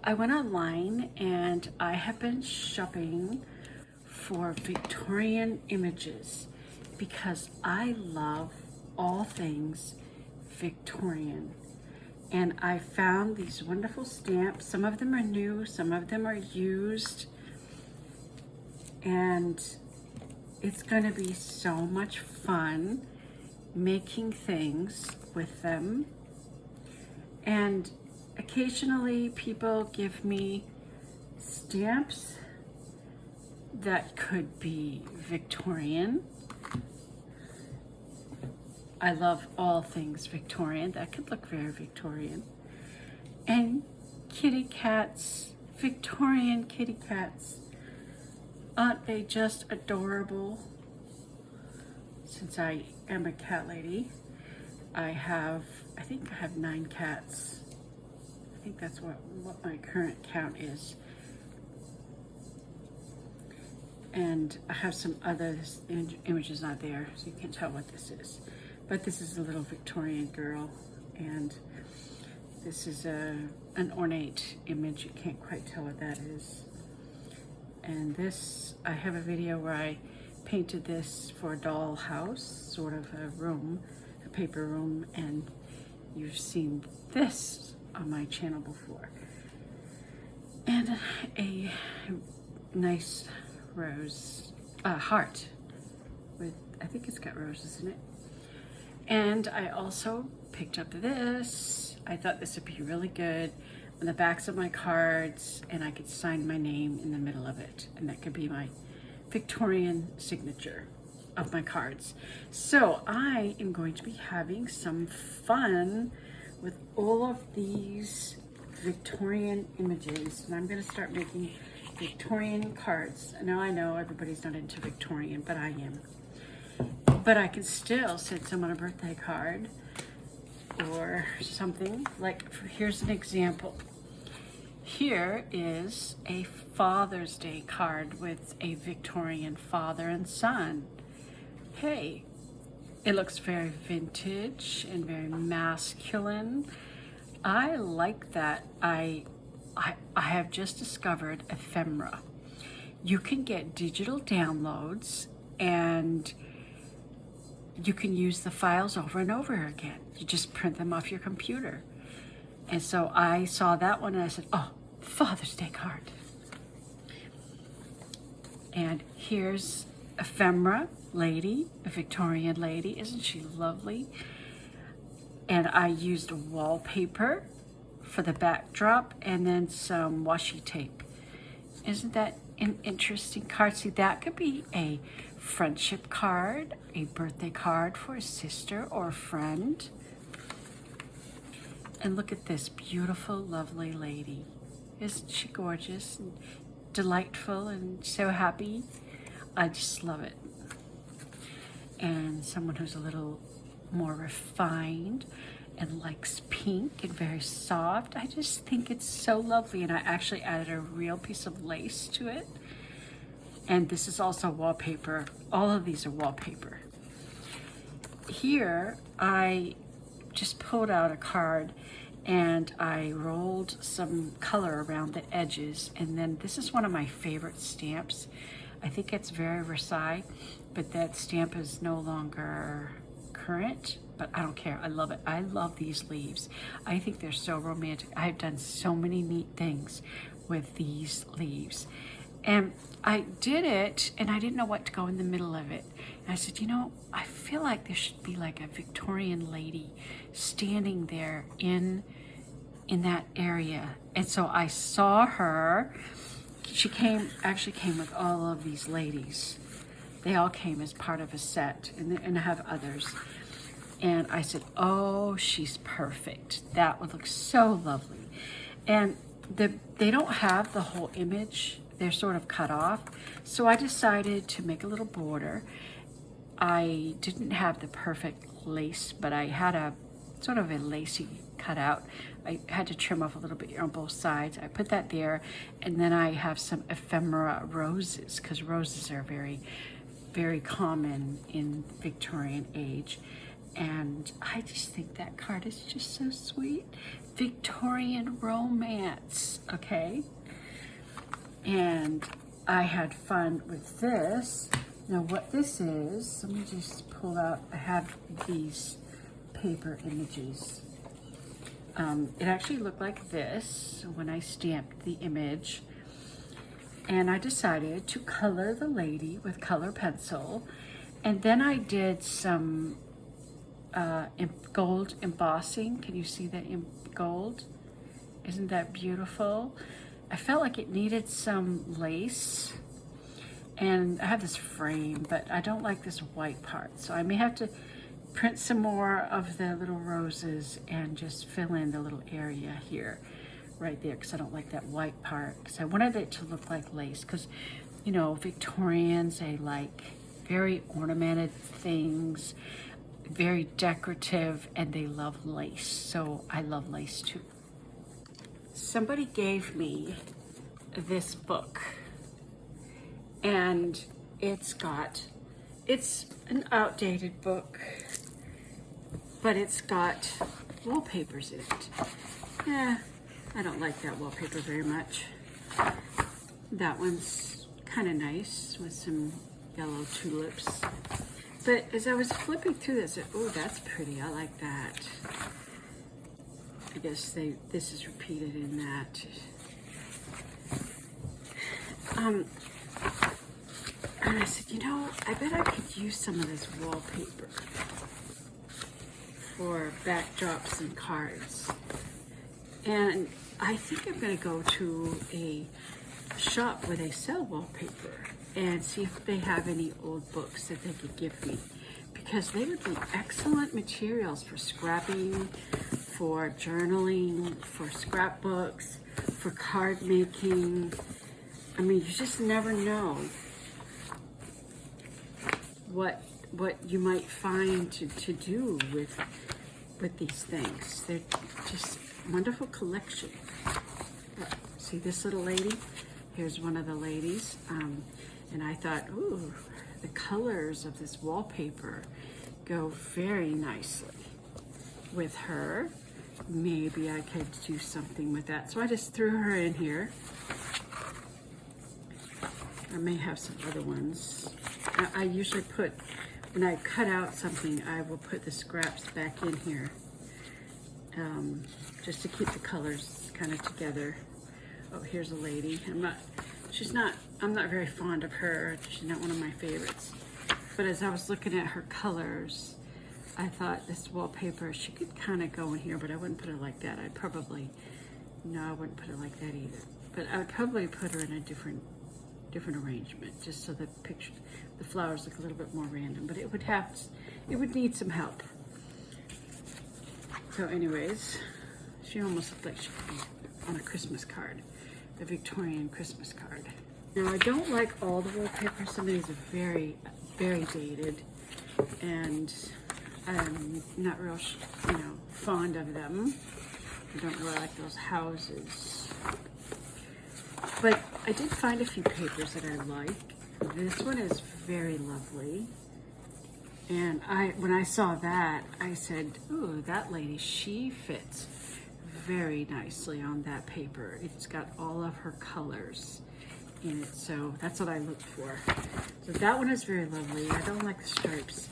I went online and I have been shopping for Victorian images because I love all things Victorian. And I found these wonderful stamps. Some of them are new, some of them are used. And it's gonna be so much fun making things with them. And occasionally people give me stamps that could be Victorian. I love all things Victorian. That could look very Victorian. And kitty cats, Victorian kitty cats. Aren't they just adorable? Since I am a cat lady, I think I have 9 cats. I think that's what my current count is. And I have some other images not there, so you can't tell what this is. But this is a little Victorian girl, and this is an ornate image. You can't quite tell what that is. And this, I have a video where I painted this for a doll house, sort of a room, a paper room, and you've seen this on my channel before. And a nice rose, heart with, I think it's got roses in it. And I also picked up this. I thought this would be really good on the backs of my cards, and I could sign my name in the middle of it, and that could be my Victorian signature of my cards. So I am going to be having some fun with all of these Victorian images, and I'm going to start making Victorian cards. Now I know everybody's not into Victorian, but I am. But I can still send someone a birthday card or something. Like, here's an example. Here is a Father's Day card with a Victorian father and son. Hey, it looks very vintage and very masculine. I like that. I have just discovered ephemera. You can get digital downloads and you can use the files over and over again. You just print them off your computer. And so I saw that one and I said, oh, Father's Day card. And here's ephemera lady, a Victorian lady. Isn't she lovely? And I used wallpaper for the backdrop and then some washi tape. Isn't that an interesting card? See, that could be a friendship card, a birthday card for a sister or a friend. And look at this beautiful, lovely lady. Isn't she gorgeous and delightful and so happy? I just love it. And someone who's a little more refined and likes pink and very soft. I just think it's so lovely. And I actually added a real piece of lace to it. And this is also wallpaper. All of these are wallpaper. Here, I just pulled out a card and I rolled some color around the edges. And then this is one of my favorite stamps. I think it's very Versailles, but that stamp is no longer current, but I don't care. I love it. I love these leaves. I think they're so romantic. I've done so many neat things with these leaves. And I did it, and I didn't know what to go in the middle of it. And I said, you know, I feel like there should be like a Victorian lady standing there in that area. And so I saw her. She actually came with all of these ladies. They all came as part of a set, and I have others. And I said, oh, she's perfect. That would look so lovely. And they don't have the whole image. They're sort of cut off. So I decided to make a little border. I didn't have the perfect lace, but I had a sort of a lacy cutout. I had to trim off a little bit on both sides. I put that there, and then I have some ephemera roses, because roses are very, very common in Victorian age. and I just think that card is just so sweet. Victorian romance, okay? And I had fun with this. Now what this is, let me just pull out, I have these paper images. It actually looked like this when I stamped the image. And I decided to color the lady with color pencil. And then I did some gold embossing. Can you see that in gold? Isn't that beautiful? I felt like it needed some lace. And I have this frame, but I don't like this white part. So I may have to print some more of the little roses and just fill in the little area here, right there, because I don't like that white part. Because I wanted it to look like lace. Because, you know, Victorians, they like very ornamented things, very decorative, and they love lace. So I love lace too. Somebody gave me this book, and it's an outdated book, but it's got wallpapers in it. Yeah, I don't like that wallpaper very much. That one's kind of nice with some yellow tulips. But as I was flipping through this, oh, that's pretty. I like that. I guess this is repeated in that. And I said, you know, I bet I could use some of this wallpaper for backdrops and cards. And I think I'm going to go to a shop where they sell wallpaper and see if they have any old books that they could give me, because they would be excellent materials for scrapping, for journaling, for scrapbooks, for card making. I mean, you just never know what you might find to do with these things. They're just wonderful collection. See this little lady? Here's one of the ladies. And I thought, ooh, the colors of this wallpaper go very nicely with her. Maybe I could do something with that. So I just threw her in here. I may have some other ones. I usually put, when I cut out something, I will put the scraps back in here, just to keep the colors kind of together. Oh, here's a lady. I'm not very fond of her. She's not one of my favorites. But as I was looking at her colors, I thought this wallpaper, she could kind of go in here, but I wouldn't put her like that. No, I wouldn't put her like that either. But I would probably put her in a different arrangement, just so the flowers look a little bit more random. But it would need some help. So anyways, she almost looked like she could be on a Christmas card, a Victorian Christmas card. Now I don't like all the wallpaper. Some of these are very, very dated, and I'm not real, fond of them. I don't really like those houses. But I did find a few papers that I like. This one is very lovely. And when I saw that, I said, ooh, that lady, she fits very nicely on that paper. It's got all of her colors in it, so that's what I looked for. So that one is very lovely. I don't like the stripes.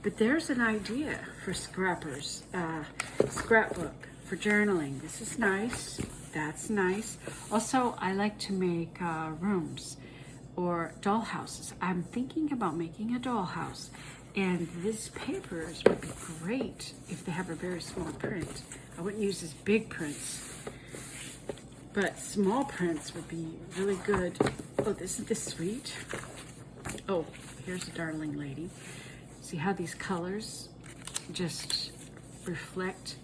But there's an idea for scrappers. Scrapbook for journaling. This is nice. That's nice. Also, I like to make rooms or doll houses. I'm thinking about making a dollhouse, and these papers would be great if they have a very small print. I wouldn't use this big prints, but small prints would be really good. Oh, isn't this sweet? Oh, here's a darling lady. See how these colors just reflect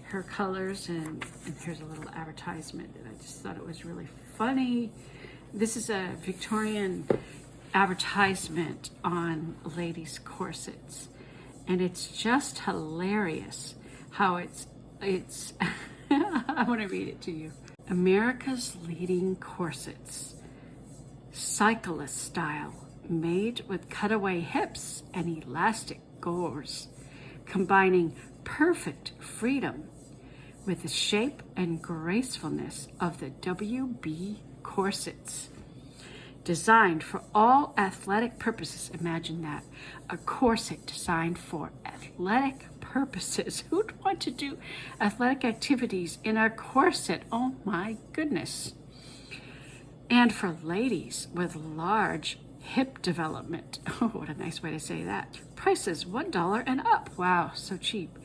her colors, and here's a little advertisement, and I just thought it was really funny. This is a Victorian advertisement on ladies' corsets, and it's just hilarious how it's I want to read it to you. America's leading corsets, cyclist style, made with cutaway hips and elastic gores, combining perfect freedom with the shape and gracefulness of the WB corsets. Designed for all athletic purposes. Imagine that. A corset designed for athletic purposes. Who'd want to do athletic activities in a corset? Oh my goodness. And for ladies with large hip development. Oh, what a nice way to say that. Prices $1 and up. Wow, so cheap.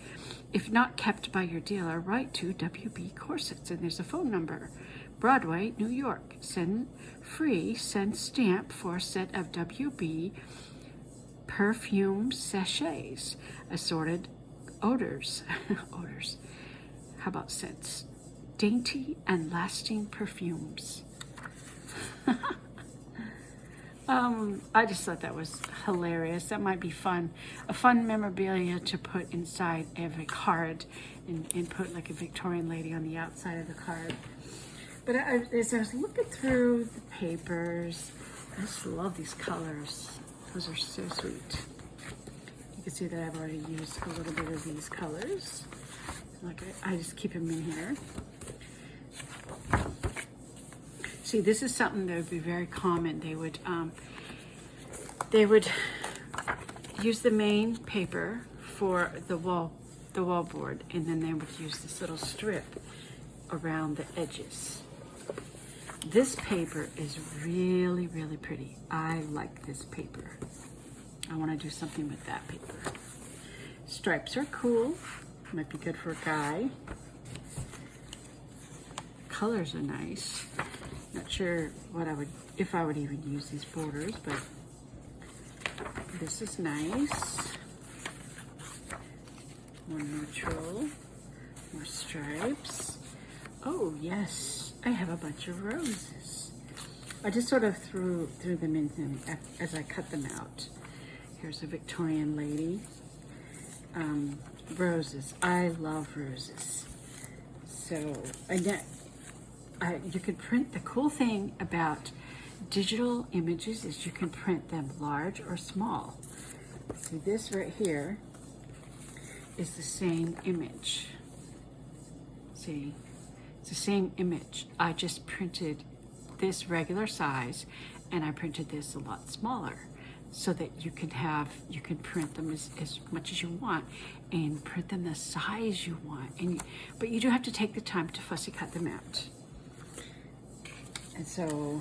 If not kept by your dealer, write to WB Corsets. And there's a phone number. Broadway, New York. Send stamp for a set of WB perfume sachets, assorted odors. Odors. How about scents? Dainty and lasting perfumes. I just thought that was hilarious. That might be fun. A fun memorabilia to put inside of a card and put like a Victorian lady on the outside of the card. But as I was looking through the papers, I just love these colors. Those are so sweet. You can see that I've already used a little bit of these colors. Like I just keep them in here. See, this is something that would be very common. They would use the main paper for the wall board, and then they would use this little strip around the edges. This paper is really, really pretty. I like this paper. I want to do something with that paper. Stripes are cool. Might be good for a guy. Colors are nice. Not sure if I would even use these borders, but this is nice. More neutral, more stripes. Oh yes, I have a bunch of roses. I just sort of threw them in them as I cut them out. Here's a Victorian lady. Roses, I love roses. So you can print. The cool thing about digital images is you can print them large or small. See, this right here is the same image. See, it's the same image. I just printed this regular size and I printed this a lot smaller so that you can print them as much as you want and print them the size you want. But you do have to take the time to fussy cut them out. And so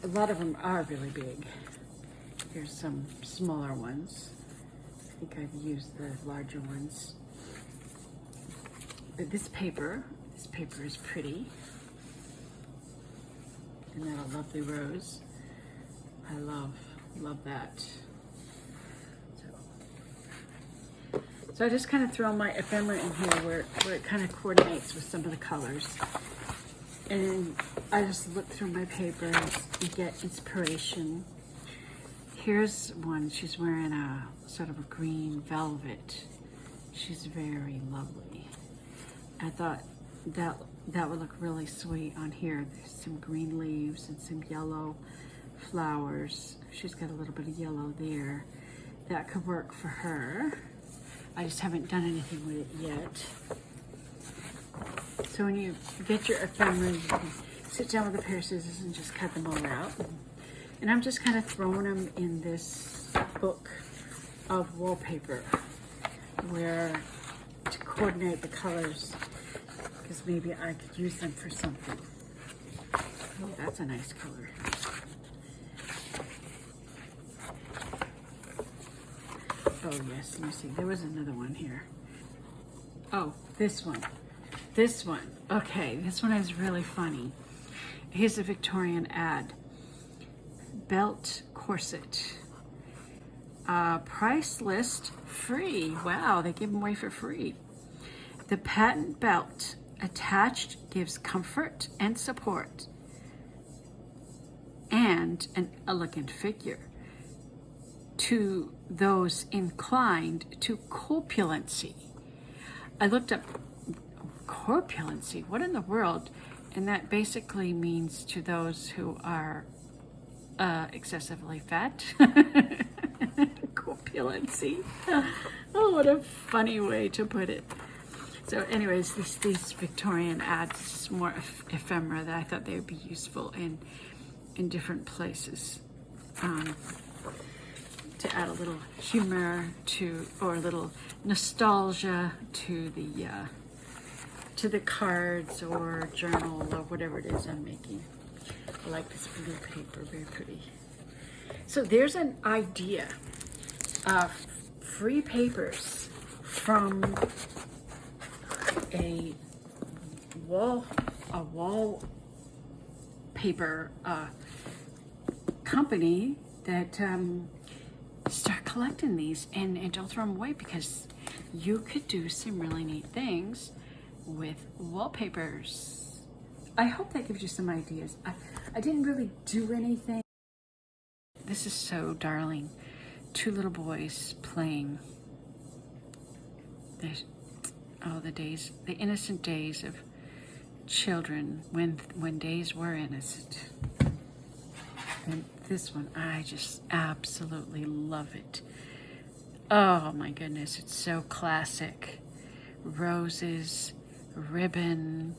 a lot of them are really big. Here's some smaller ones. I think I've used the larger ones. But this paper is pretty. Isn't that a lovely rose? I love that. So I just kind of throw my ephemera in here where it kind of coordinates with some of the colors. And I just look through my papers and get inspiration. Here's one. She's wearing a sort of a green velvet. She's very lovely. I thought that would look really sweet on here. There's some green leaves and some yellow flowers. She's got a little bit of yellow there. That could work for her. I just haven't done anything with it yet. So when you get your ephemera, you can sit down with a pair of scissors and just cut them all out. And I'm just kind of throwing them in this book of wallpaper where to coordinate the colors, because maybe I could use them for something. Oh, that's a nice color. Oh yes, let me see. There was another one here. Oh, this one. This one. Okay, this one is really funny. Here's a Victorian ad. Belt corset. Price list free. Wow, they give them away for free. The patent belt attached gives comfort and support and an elegant figure to those inclined to corpulency. I looked up corpulency. What in the world? And that basically means to those who are excessively fat. Corpulency. Oh, what a funny way to put it. So anyways, these Victorian ads, more ephemera, that I thought they would be useful in different places. To add a little humor to, or a little nostalgia to the cards or journal or whatever it is I'm making. I like this blue paper, very pretty. So there's an idea of free papers from a wallpaper company that start collecting these and don't throw them away, because you could do some really neat things with wallpapers. I hope that gives you some ideas. I didn't really do anything. This is so darling. Two little boys playing. The innocent days of children, when days were innocent. And this one, I just absolutely love it. Oh my goodness, it's so classic. Roses, ribbon,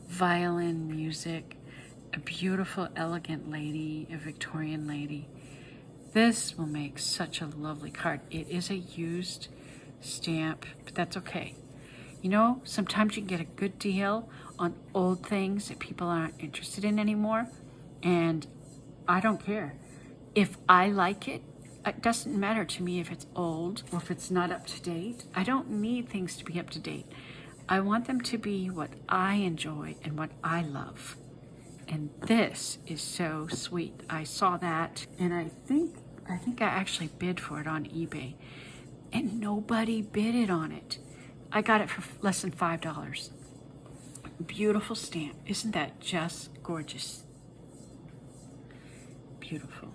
violin music, a beautiful, elegant lady, a Victorian lady. This will make such a lovely card. It is a used stamp, but that's okay. You know, sometimes you can get a good deal on old things that people aren't interested in anymore, and I don't care. If I like it, it doesn't matter to me if it's old or if it's not up to date. I don't need things to be up to date. I want them to be what I enjoy and what I love. And this is so sweet. I saw that, and I think I actually bid for it on eBay, and nobody bidded on it. I got it for less than $5. Beautiful stamp. Isn't that just gorgeous? Beautiful.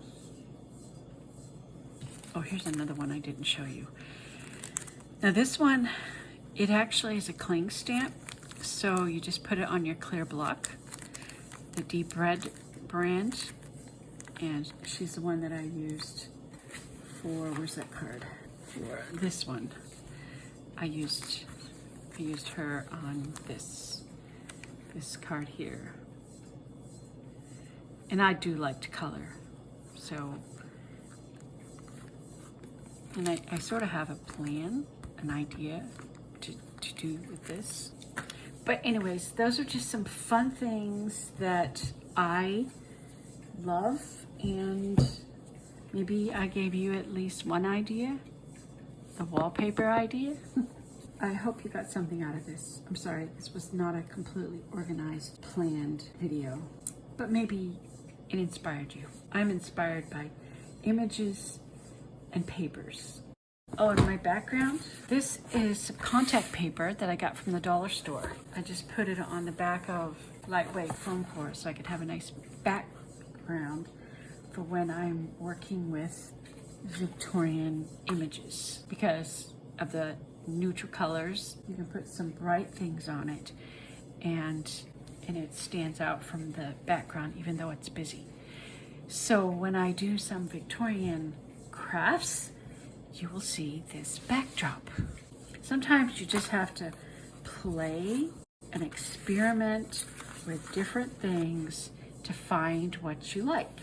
Oh, here's another one I didn't show you. Now this one, it actually is a cling stamp. So you just put it on your clear block, the Deep Red brand. And she's the one that I used for, where's that card? For this one. I used her on this card here. And I do like to color. So, and I sort of have a plan, an idea to do with this. But anyways, those are just some fun things that I love, and maybe I gave you at least one idea, the wallpaper idea. I hope you got something out of this. I'm sorry, this was not a completely organized, planned video, but maybe it inspired you. I'm inspired by images and papers. Oh, and my background, this is some contact paper that I got from the dollar store. I just put it on the back of lightweight foam core so I could have a nice background for when I'm working with Victorian images. Because of the neutral colors, you can put some bright things on it, and it stands out from the background even though it's busy. So when I do some Victorian crafts, you will see this backdrop. Sometimes you just have to play and experiment with different things to find what you like.